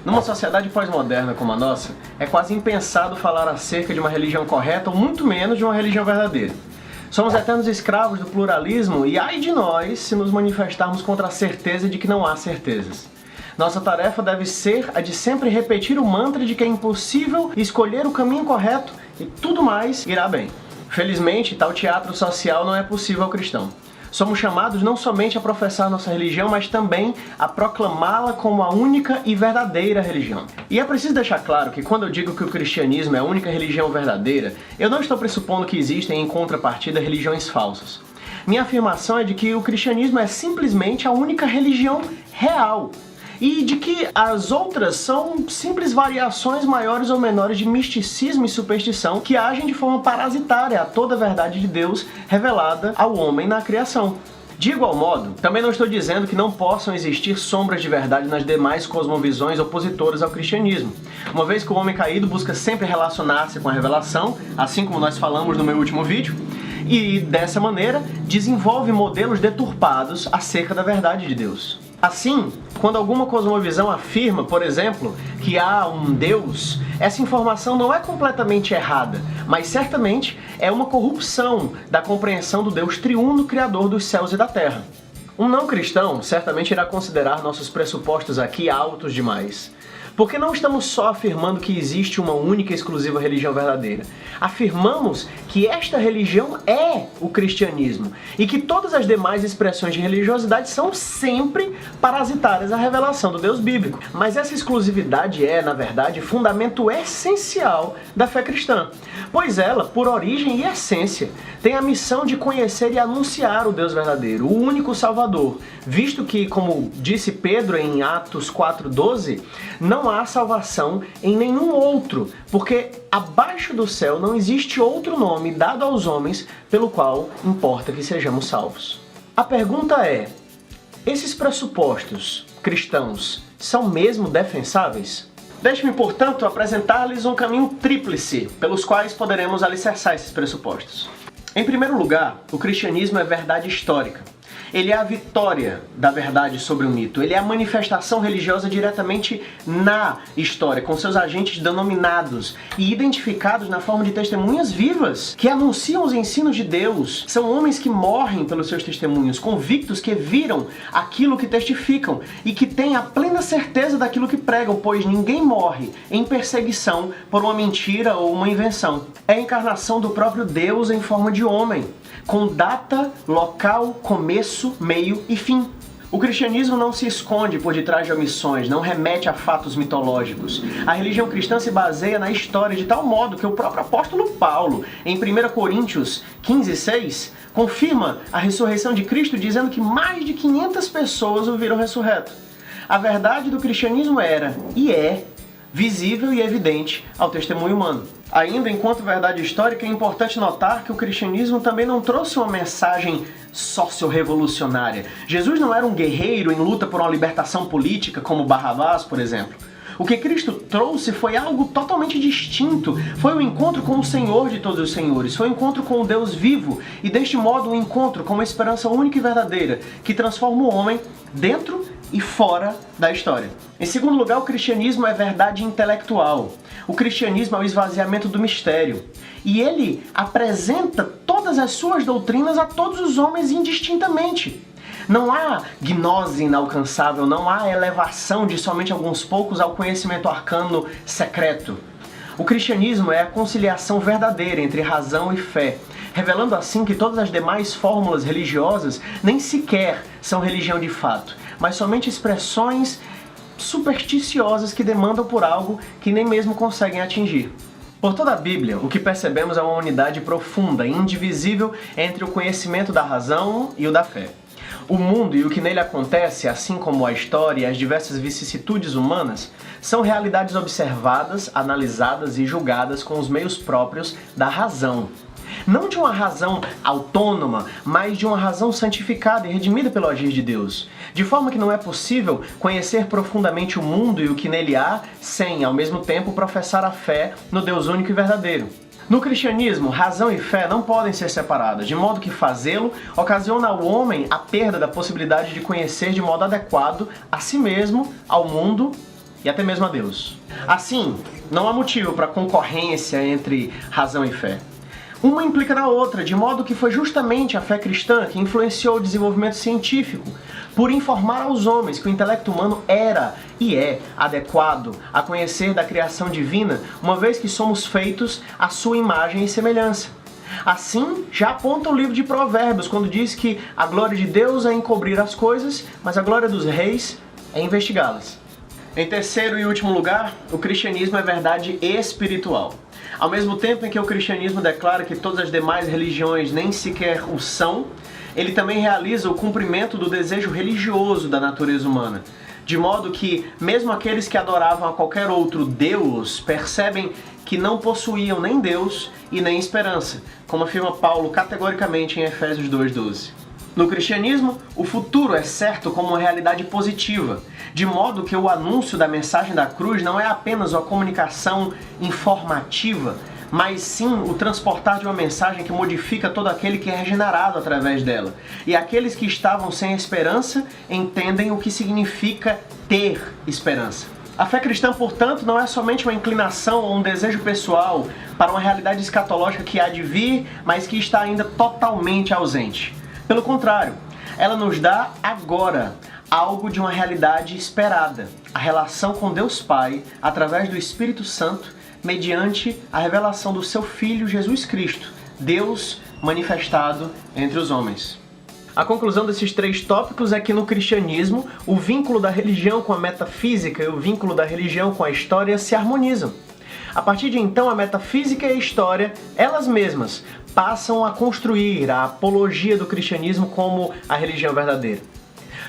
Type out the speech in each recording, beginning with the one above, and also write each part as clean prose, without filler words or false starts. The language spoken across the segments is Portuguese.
Numa sociedade pós-moderna como a nossa, é quase impensado falar acerca de uma religião correta ou muito menos de uma religião verdadeira. Somos eternos escravos do pluralismo e ai de nós se nos manifestarmos contra a certeza de que não há certezas. Nossa tarefa deve ser a de sempre repetir o mantra de que é impossível escolher o caminho correto e tudo mais irá bem. Felizmente, tal teatro social não é possível ao cristão. Somos chamados não somente a professar nossa religião, mas também a proclamá-la como a única e verdadeira religião. E é preciso deixar claro que quando eu digo que o cristianismo é a única religião verdadeira, eu não estou pressupondo que existem em contrapartida religiões falsas. Minha afirmação é de que o cristianismo é simplesmente a única religião real. E de que as outras são simples variações maiores ou menores de misticismo e superstição que agem de forma parasitária a toda a verdade de Deus revelada ao homem na criação. De igual modo, também não estou dizendo que não possam existir sombras de verdade nas demais cosmovisões opositoras ao cristianismo, uma vez que o homem caído busca sempre relacionar-se com a revelação, assim como nós falamos no meu último vídeo, e dessa maneira desenvolve modelos deturpados acerca da verdade de Deus. Assim, quando alguma cosmovisão afirma, por exemplo, que há um Deus, essa informação não é completamente errada, mas certamente é uma corrupção da compreensão do Deus triuno, criador dos céus e da terra. Um não cristão certamente irá considerar nossos pressupostos aqui altos demais. Porque não estamos só afirmando que existe uma única e exclusiva religião verdadeira. Afirmamos que esta religião é o cristianismo e que todas as demais expressões de religiosidade são sempre parasitárias à revelação do Deus bíblico. Mas essa exclusividade é, na verdade, fundamento essencial da fé cristã, pois ela, por origem e essência, tem a missão de conhecer e anunciar o Deus verdadeiro, o único Salvador, visto que, como disse Pedro em Atos 4:12, não há salvação em nenhum outro, porque abaixo do céu não existe outro nome dado aos homens pelo qual importa que sejamos salvos. A pergunta é: esses pressupostos cristãos são mesmo defensáveis? Deixe-me, portanto, apresentar-lhes um caminho tríplice pelos quais poderemos alicerçar esses pressupostos. Em primeiro lugar, o cristianismo é verdade histórica. Ele é a vitória da verdade sobre o mito. Ele é a manifestação religiosa diretamente na história, com seus agentes denominados e identificados na forma de testemunhas vivas, que anunciam os ensinos de Deus. São homens que morrem pelos seus testemunhos, convictos que viram aquilo que testificam e que têm a plena certeza daquilo que pregam, pois ninguém morre em perseguição por uma mentira ou uma invenção. É a encarnação do próprio Deus em forma de homem, com data, local, começo, meio e fim. O cristianismo não se esconde por detrás de omissões, não remete a fatos mitológicos. A religião cristã se baseia na história de tal modo que o próprio apóstolo Paulo, em 1 Coríntios 15:6, confirma a ressurreição de Cristo dizendo que mais de 500 pessoas o viram ressurreto. A verdade do cristianismo era, e é, visível e evidente ao testemunho humano. Ainda enquanto verdade histórica, é importante notar que o cristianismo também não trouxe uma mensagem socio-revolucionária. Jesus não era um guerreiro em luta por uma libertação política, como Barrabás, por exemplo. O que Cristo trouxe foi algo totalmente distinto. Foi o encontro com o Senhor de todos os senhores, foi o encontro com o Deus vivo e, deste modo, um encontro com uma esperança única e verdadeira que transforma o homem dentro e fora da história. Em segundo lugar, o cristianismo é verdade intelectual. O cristianismo é o esvaziamento do mistério. E ele apresenta todas as suas doutrinas a todos os homens indistintamente. Não há gnose inalcançável, não há elevação de somente alguns poucos ao conhecimento arcano secreto. O cristianismo é a conciliação verdadeira entre razão e fé, revelando assim que todas as demais fórmulas religiosas nem sequer são religião de fato, mas somente expressões supersticiosas que demandam por algo que nem mesmo conseguem atingir. Por toda a Bíblia, o que percebemos é uma unidade profunda e indivisível entre o conhecimento da razão e o da fé. O mundo e o que nele acontece, assim como a história e as diversas vicissitudes humanas, são realidades observadas, analisadas e julgadas com os meios próprios da razão. Não de uma razão autônoma, mas de uma razão santificada e redimida pelo agir de Deus. De forma que não é possível conhecer profundamente o mundo e o que nele há, sem, ao mesmo tempo, professar a fé no Deus único e verdadeiro. No cristianismo, razão e fé não podem ser separadas, de modo que fazê-lo ocasiona ao homem a perda da possibilidade de conhecer de modo adequado a si mesmo, ao mundo e até mesmo a Deus. Assim, não há motivo para concorrência entre razão e fé. Uma implica na outra, de modo que foi justamente a fé cristã que influenciou o desenvolvimento científico, por informar aos homens que o intelecto humano era e é adequado a conhecer da criação divina, uma vez que somos feitos à sua imagem e semelhança. Assim, já aponta o livro de Provérbios, quando diz que a glória de Deus é encobrir as coisas, mas a glória dos reis é investigá-las. Em terceiro e último lugar, o cristianismo é verdade espiritual. Ao mesmo tempo em que o cristianismo declara que todas as demais religiões nem sequer o são, ele também realiza o cumprimento do desejo religioso da natureza humana. De modo que, mesmo aqueles que adoravam a qualquer outro Deus, percebem que não possuíam nem Deus e nem esperança, como afirma Paulo categoricamente em Efésios 2:12. No cristianismo, o futuro é certo como uma realidade positiva, de modo que o anúncio da mensagem da cruz não é apenas uma comunicação informativa, mas sim o transportar de uma mensagem que modifica todo aquele que é regenerado através dela. E aqueles que estavam sem esperança entendem o que significa ter esperança. A fé cristã, portanto, não é somente uma inclinação ou um desejo pessoal para uma realidade escatológica que há de vir, mas que está ainda totalmente ausente. Pelo contrário, ela nos dá agora algo de uma realidade esperada, a relação com Deus Pai através do Espírito Santo, mediante a revelação do seu Filho Jesus Cristo, Deus manifestado entre os homens. A conclusão desses três tópicos é que no cristianismo, o vínculo da religião com a metafísica e o vínculo da religião com a história se harmonizam. A partir de então, a metafísica e a história, elas mesmas, passam a construir a apologia do cristianismo como a religião verdadeira.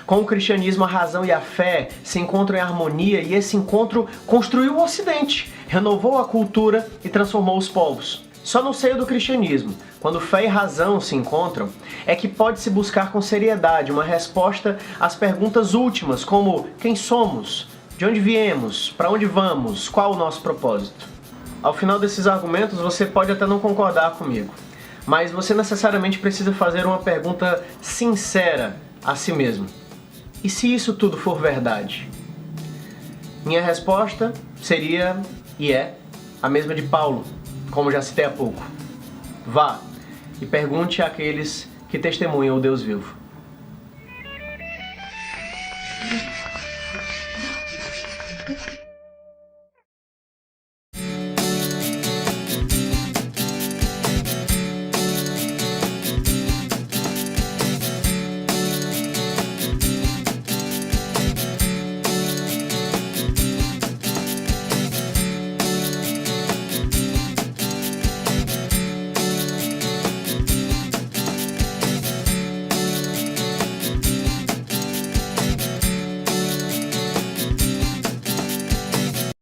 Com o cristianismo, a razão e a fé se encontram em harmonia e esse encontro construiu o Ocidente, renovou a cultura e transformou os povos. Só no seio do cristianismo, quando fé e razão se encontram, é que pode-se buscar com seriedade uma resposta às perguntas últimas, como quem somos, de onde viemos, para onde vamos, qual o nosso propósito. Ao final desses argumentos, você pode até não concordar comigo, mas você necessariamente precisa fazer uma pergunta sincera a si mesmo. E se isso tudo for verdade? Minha resposta seria, e é, a mesma de Paulo, como já citei há pouco. Vá e pergunte àqueles que testemunham o Deus vivo.